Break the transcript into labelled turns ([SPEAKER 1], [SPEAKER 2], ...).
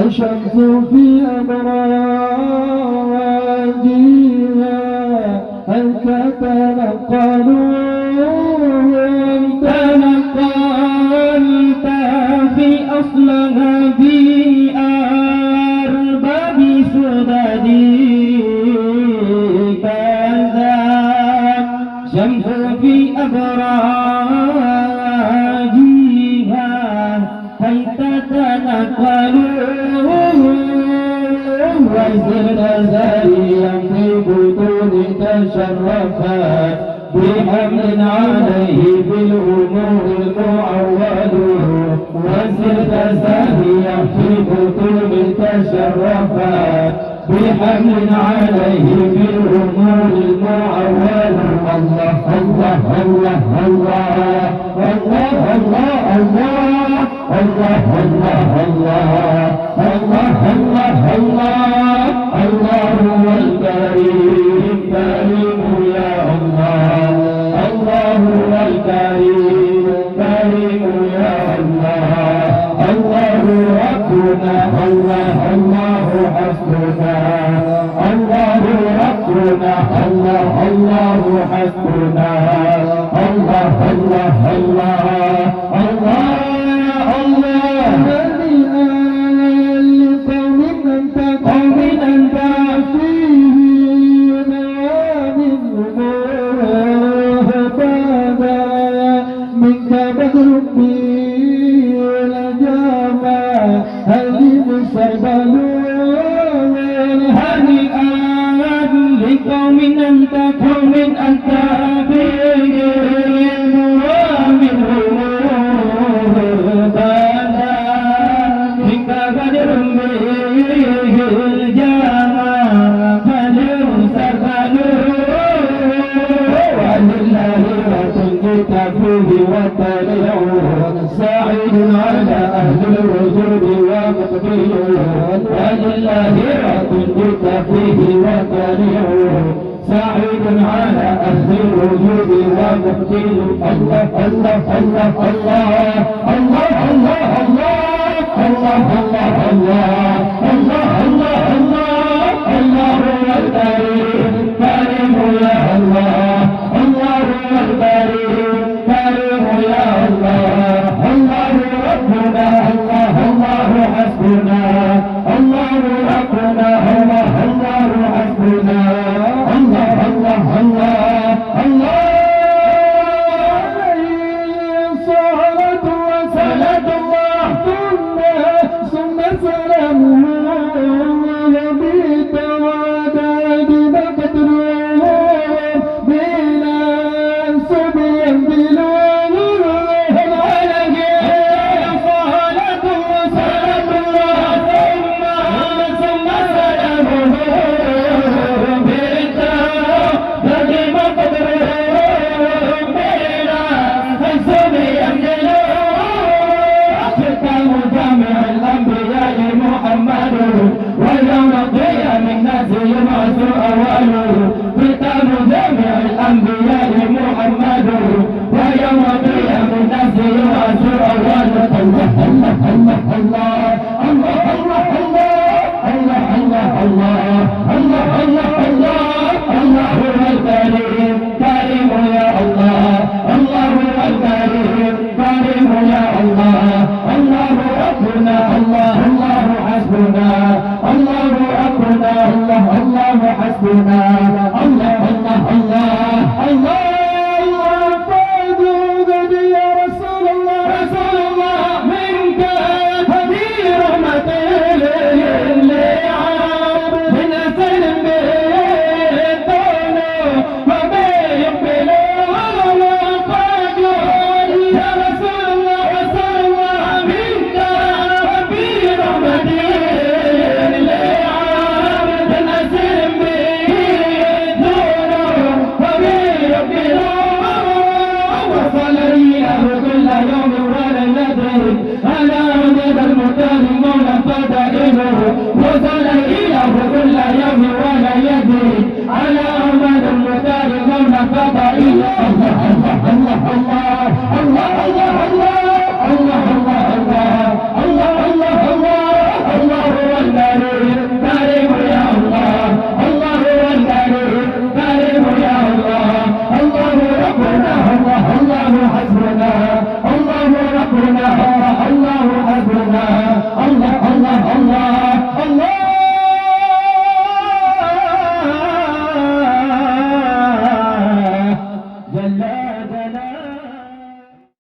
[SPEAKER 1] الشمس في أبراجها هلك تنقلت في أصلها بأرباب سددي كذا الشمس في أبراجها هلك وزر زاريا في بطون تشرفت بحمل عليه بالأمور المعول وزر زاريا في بطون تشرفت بحمل عليه بالأمور المعول الله الله الله الله الله الله الله الله الله الله الله الله هو الكريم كريم يا الله الله هو الكريم كريم يا الله الله ربنا الله الله حسبنا الله ربنا الله الله حسبنا الله الله الله الله سعيد على أهل الوجود ومقبلون ولله كنت فيه وكريم سعيد على أهل الوجود ومقبلون الله الله الله الله الله الله الله الله الله الله الله الله هو الكريم كريم يا الله الله هو الكريم كريم يا الله الله ربنا الله الله حسبنا الله ربنا الله الله حسبنا الله الله الله الله صلاة وسلام الله ثم سلامه وبالتوادد بقدره بلا سبي بلوه صلاة وسلام الله ثم سلامه بالتوادد بقدره بلا سبي بلوه ختام جامع الأنبياء محمد ويوم القيامة الناس يبعث أوله ختام جامع الأنبياء محمد ويوم القيامة الناس يبعث أوله الله الله الله الله الله الله الله الله الله الله الله هو الكريم كريم يا الله الله هو الكريم كريم يا الله الله ربنا الله الله حسبنا الله ربنا الله الله حسبنا الله الله الله الله وصل لي يوم وليلته على عبد المختار مولى فدائله وصل إله كل يوم وليلته على عبد المختار مولى فدائله الله الله الله الله الله الله الله الله الله الله الله هو الكريم كريم يا الله الله هو الكريم كريم يا الله الله ربنا الله الله حسبنا الله ربنا الله حسبنا الله الله الله الله جل جلاله